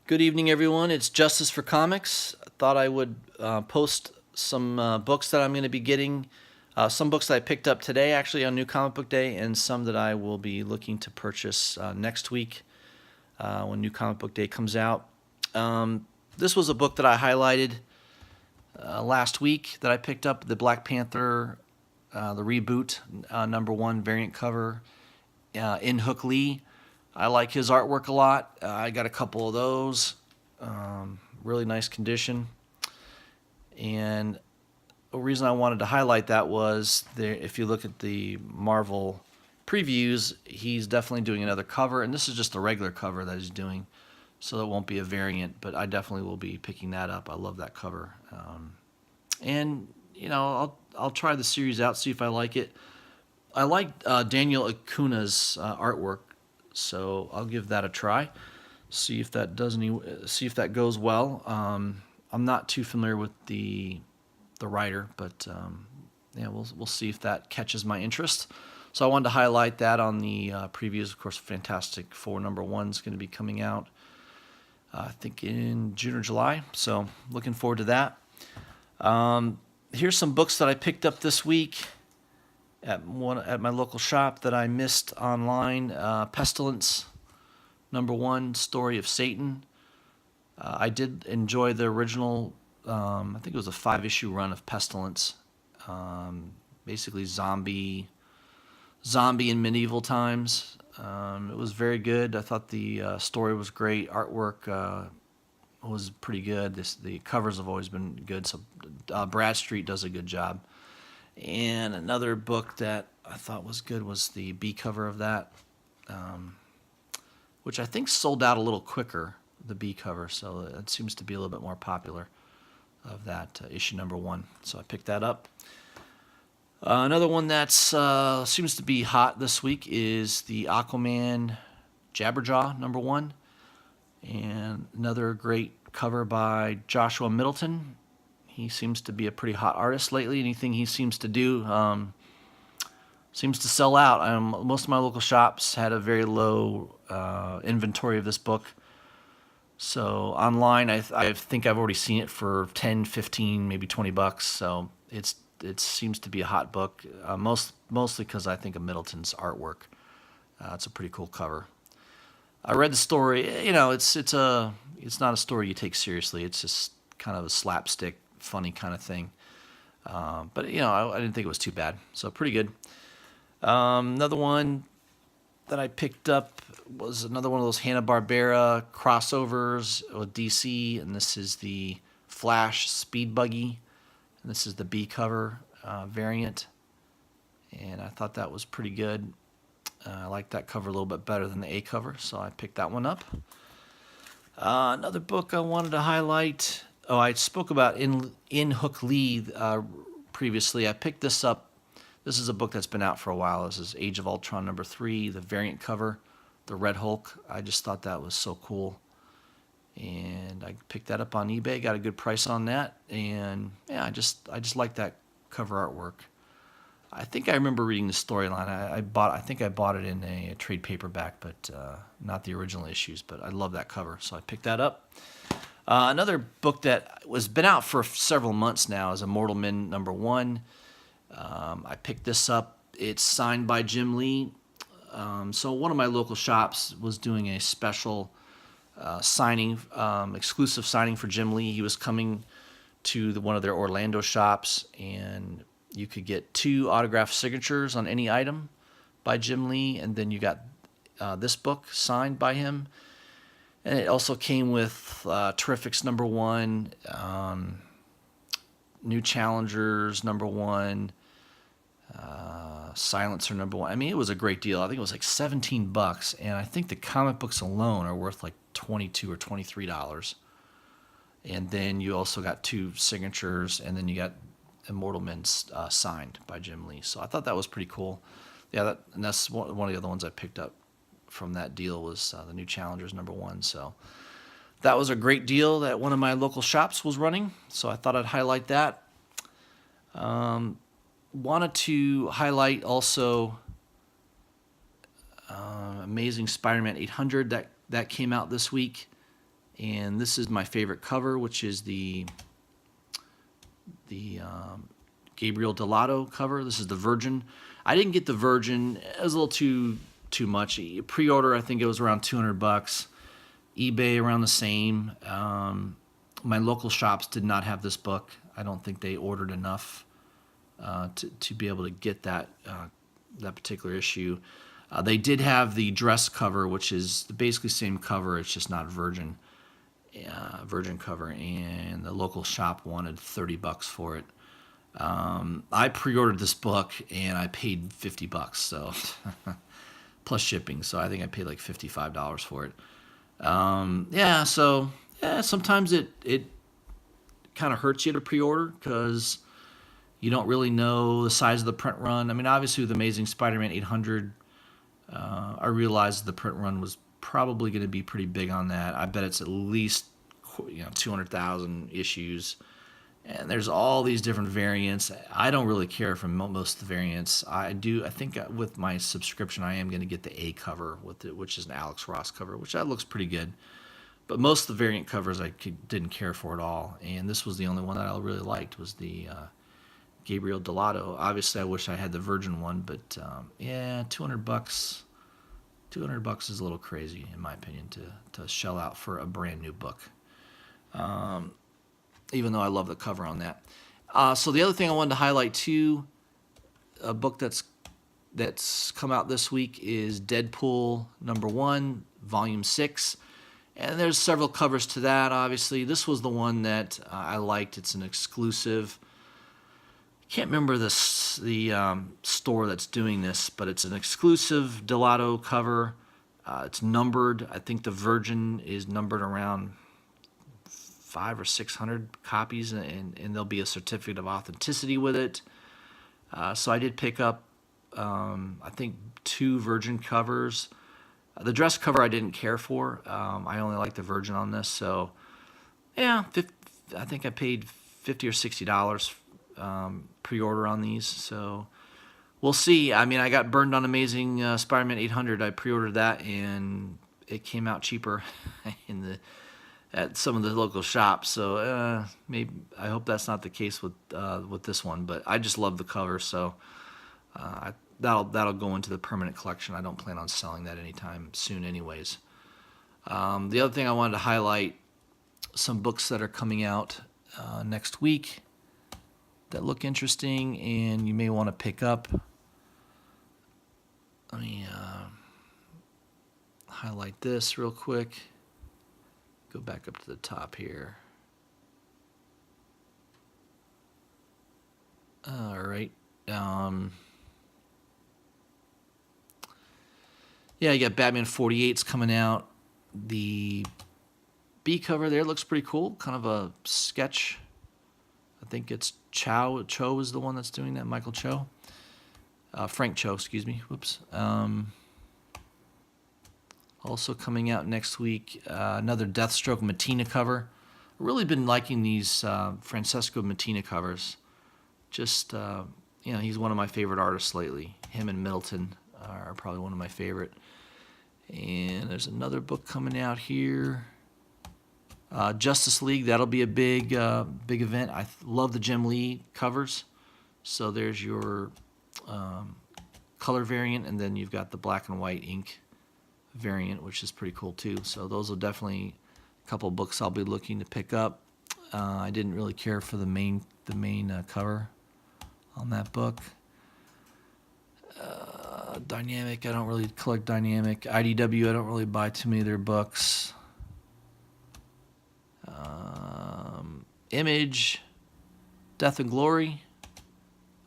Good evening, everyone. It's Justice for Comics. I thought I would post some books that I'm going to be getting. Some books that I picked up today, actually, on New Comic Book Day, and some that I will be looking to purchase next week when New Comic Book Day comes out. This was a book that I highlighted last week that I picked up, the Black Panther, the reboot, #1 variant cover, in Hook Lee. I like his artwork a lot. I got a couple of those. Really nice condition. And the reason I wanted to highlight that was if you look at the Marvel previews, he's definitely doing another cover. And this is just the regular cover that he's doing. So it won't be a variant, but I definitely will be picking that up. I love that cover. And, I'll try the series out, see if I like it. I like Daniel Acuna's artwork. So I'll give that a try. See if that goes well. I'm not too familiar with the writer, but we'll see if that catches my interest. So I wanted to highlight that on the previews. Of course, Fantastic Four #1 is going to be coming out, I think in June or July. So looking forward to that. Here's some books that I picked up this week at my local shop that I missed online. Pestilence, #1, Story of Satan. I did enjoy the original. I think it was a 5-issue run of Pestilence. Basically zombie in medieval times. It was very good. I thought the story was great. Artwork was pretty good. The covers have always been good. So Bradstreet does a good job. And another book that I thought was good was the B cover of that, which I think sold out a little quicker, the B cover, so it seems to be a little bit more popular of that issue #1. So I picked that up. Another one that seems to be hot this week is the Aquaman Jabberjaw #1, and another great cover by Joshua Middleton. He seems to be a pretty hot artist lately. Anything he seems to do seems to sell out. Most of my local shops had a very low inventory of this book. So online, I think I've already seen it for 10, 15, maybe $20. So it seems to be a hot book, mostly because I think of Middleton's artwork. It's a pretty cool cover. I read the story. It's not a story you take seriously. It's just kind of a slapstick, funny kind of thing. But I didn't think it was too bad. So pretty good. Another one that I picked up was another one of those Hanna-Barbera crossovers with DC, and this is the Flash Speed Buggy, and this is the B cover variant, and I thought that was pretty good. I like that cover a little bit better than the A cover, so I picked that one up. Another book I wanted to highlight. Oh, I spoke about in Hook Lee previously. I picked this up. This is a book that's been out for a while. This is Age of Ultron #3, the variant cover, the Red Hulk. I just thought that was so cool, and I picked that up on eBay. Got a good price on that, and yeah, I just like that cover artwork. I think I remember reading the storyline. I think I bought it in a trade paperback, but not the original issues. But I love that cover, so I picked that up. Another book that was been out for several months now is Immortal Men #1. I picked this up. It's signed by Jim Lee. So one of my local shops was doing a special signing, exclusive signing for Jim Lee. He was coming to one of their Orlando shops, and you could get 2 autographed signatures on any item by Jim Lee, and then you got this book signed by him. And it also came with Terrifics #1, New Challengers #1, Silencer #1. I mean, it was a great deal. I think it was like $17, and I think the comic books alone are worth like $22 or $23. And then you also got 2 signatures, and then you got Immortal Men signed by Jim Lee. So I thought that was pretty cool. Yeah, that's one of the other ones I picked up from that deal was the New Challengers #1. So that was a great deal that one of my local shops was running. So I thought I'd highlight that. Wanted to highlight also Amazing Spider-Man 800 that came out this week, And this is my favorite cover, which is the Gabriel Delato cover. This is the Virgin. I didn't get the Virgin. It was a little too much. Pre-order, I think it was around $200. eBay around the same. My local shops did not have this book. I don't think they ordered enough to be able to get that particular issue. They did have the dress cover, which is basically the same cover. It's just not Virgin cover, and the local shop wanted $30 for it. I pre-ordered this book and I paid $50, so plus shipping. So I think I paid like $55 for it. Sometimes it kind of hurts you to pre-order because you don't really know the size of the print run. I mean, obviously with Amazing Spider-Man 800, I realized the print run was probably going to be pretty big on that. I bet it's at least 200,000 issues. And there's all these different variants. I don't really care for most of the variants. I think with my subscription, I am going to get the A cover with it, which is an Alex Ross cover, which that looks pretty good. But most of the variant covers I didn't care for at all. And this was the only one that I really liked, was the Gabriel Delato. Obviously, I wish I had the Virgin one, but $200. $200 is a little crazy, in my opinion, to shell out for a brand new book. Even though I love the cover on that. So the other thing I wanted to highlight too, a book that's come out this week is Deadpool #1, Volume 6. And there's several covers to that, obviously. This was the one that I liked. It's an exclusive. I can't remember the store that's doing this, but it's an exclusive Delato cover. It's numbered. I think the Virgin is numbered around 500 or 600 copies, and there'll be a certificate of authenticity with it. So I did pick up, I think, 2 Virgin covers. The dress cover I didn't care for. I only like the Virgin on this, so yeah, I think I paid $50 or $60 pre-order on these. So we'll see. I mean, I got burned on Amazing Spider-Man 800. I pre-ordered that, and it came out cheaper at some of the local shops. So maybe I hope that's not the case with this one. But I just love the cover, so that'll go into the permanent collection. I don't plan on selling that anytime soon, anyways. The other thing I wanted to highlight, some books that are coming out next week that look interesting and you may want to pick up. Let me highlight this real quick. Go back up to the top here. All right. Yeah, you got Batman 48's coming out. The B cover there looks pretty cool. Kind of a sketch. I think it's Cho is the one that's doing that. Michael Cho. Frank Cho, excuse me. Whoops. Also coming out next week, another Deathstroke Mattina cover. I've really been liking these Francesco Mattina covers. Just, he's one of my favorite artists lately. Him and Middleton are probably one of my favorite. And there's another book coming out here. Justice League, that'll be a big event. I love the Jim Lee covers. So there's your color variant, and then you've got the black and white ink variant, which is pretty cool too. So those are definitely a couple of books I'll be looking to pick up. I didn't really care for the main cover on that book. Dynamic, I don't really collect Dynamic. IDW, I don't really buy too many of their books. Image, Death and Glory,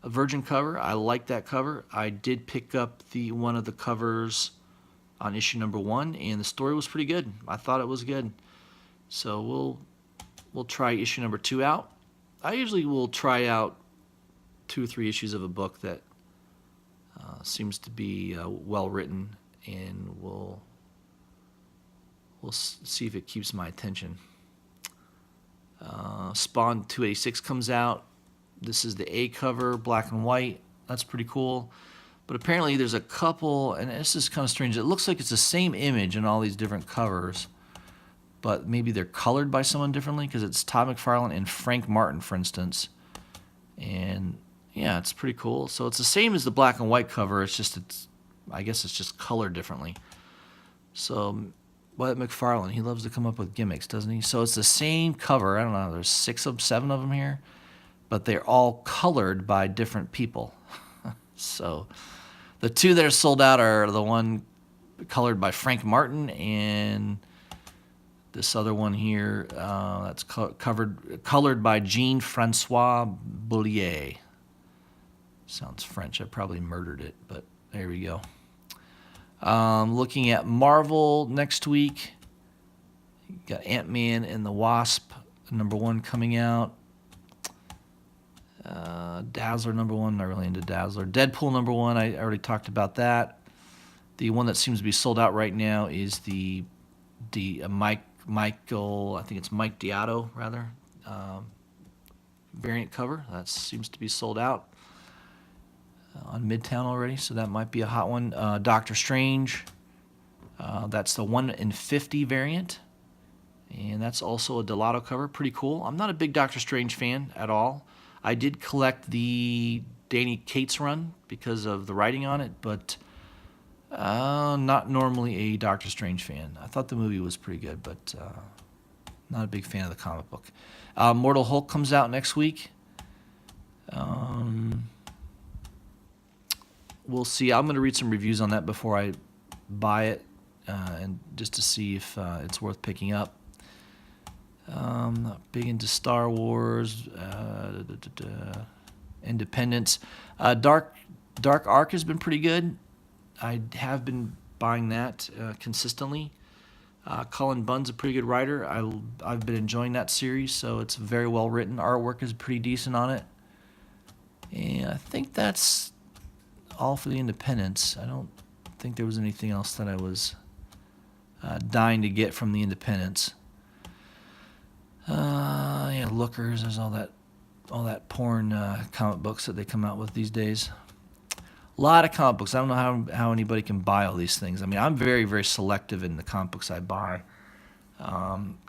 a Virgin cover. I like that cover. I did pick up one of the covers on issue #1, and the story was pretty good. I thought it was good. So we'll try issue #2 out. I usually will try out 2 or 3 issues of a book that seems to be well written, and we'll see if it keeps my attention. Spawn 286 comes out. This is the A cover, black and white. That's pretty cool. But apparently there's a couple, and this is kind of strange. It looks like it's the same image in all these different covers, but maybe they're colored by someone differently, because it's Todd McFarlane and Frank Martin, for instance. And yeah, it's pretty cool. So it's the same as the black and white cover. I guess it's just colored differently. So Wyatt McFarlane, he loves to come up with gimmicks, doesn't he? So it's the same cover. I don't know, there's 7 of them here, but they're all colored by different people. So the 2 that are sold out are the one colored by Frank Martin, and this other one here that's colored by Jean-Francois Boulier. Sounds French. I probably murdered it, but there we go. Looking at Marvel next week, you got Ant-Man and the Wasp #1 coming out. Dazzler #1, not really into Dazzler. Deadpool #1, I already talked about that. The one that seems to be sold out right now is the Michael, I think it's Mike Deodato, rather, variant cover. That seems to be sold out on Midtown already, so that might be a hot one. Doctor Strange, that's the 1 in 50 variant, and that's also a Delato cover. Pretty cool. I'm not a big Doctor Strange fan at all. I did collect the Danny Cates run because of the writing on it, but not normally a Doctor Strange fan. I thought the movie was pretty good, but not a big fan of the comic book. Mortal Hulk comes out next week. We'll see. I'm going to read some reviews on that before I buy it, and just to see if it's worth picking up. Not big into Star Wars. Independence. Dark Ark has been pretty good. I have been buying that consistently. Cullen Bunn's a pretty good writer. I've been enjoying that series, so it's very well written. Artwork is pretty decent on it. And I think that's all for the independents. I don't think there was anything else that I was dying to get from the independents. Yeah, Lookers. There's all that porn comic books that they come out with these days. A lot of comic books. I don't know how anybody can buy all these things. I mean, I'm very, very selective in the comic books I buy.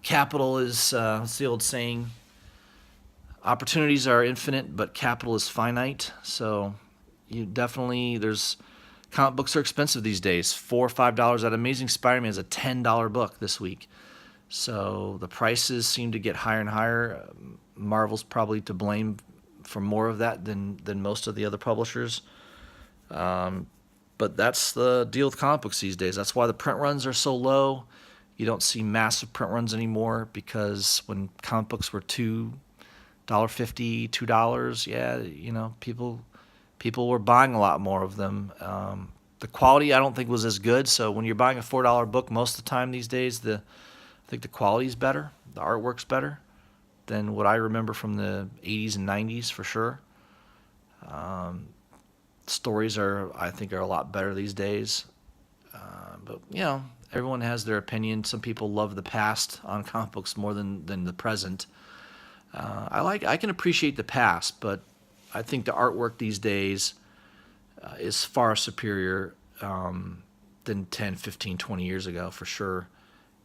Capital is, it's the old saying, opportunities are infinite, but capital is finite. So there's comic books are expensive these days. $4 or $5. That Amazing Spider-Man is a $10 book this week. So the prices seem to get higher and higher. Marvel's probably to blame for more of that than most of the other publishers. But that's the deal with comic books these days. That's why the print runs are so low. You don't see massive print runs anymore, because when comic books were $1.50, $2, yeah, people were buying a lot more of them. The quality I don't think was as good. So when you're buying a $4 book, most of the time these days, I think the quality's better, the artwork's better than what I remember from the 80s and 90s for sure. Stories I think are a lot better these days. But everyone has their opinion. Some people love the past on comic books more than the present. I can appreciate the past, but I think the artwork these days is far superior than 10, 15, 20 years ago for sure.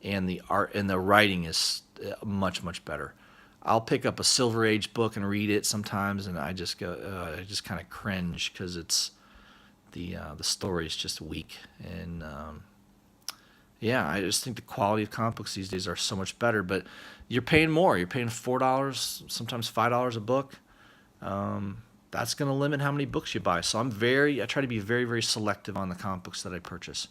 And the art and the writing is much, much better. I'll pick up a Silver Age book and read it sometimes, and I just kind of cringe because it's the story is just weak. And I just think the quality of comic books these days are so much better. But you're paying more. You're paying $4, sometimes $5 a book. That's going to limit how many books you buy. So I try to be very, very selective on the comic books that I purchase.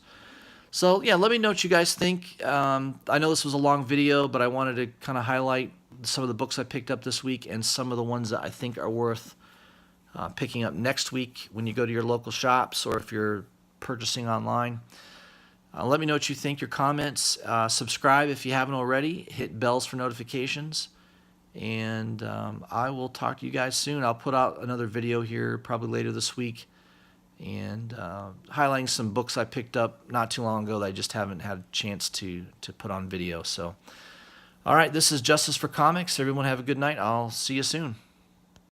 So yeah, let me know what you guys think. I know this was a long video, but I wanted to kind of highlight some of the books I picked up this week and some of the ones that I think are worth picking up next week when you go to your local shops or if you're purchasing online. Let me know what you think, your comments. Subscribe if you haven't already. Hit bells for notifications. And I will talk to you guys soon. I'll put out another video here probably later this week, and highlighting some books I picked up not too long ago that I just haven't had a chance to put on video. So, all right, this is Justice for Comics. Everyone have a good night. I'll see you soon.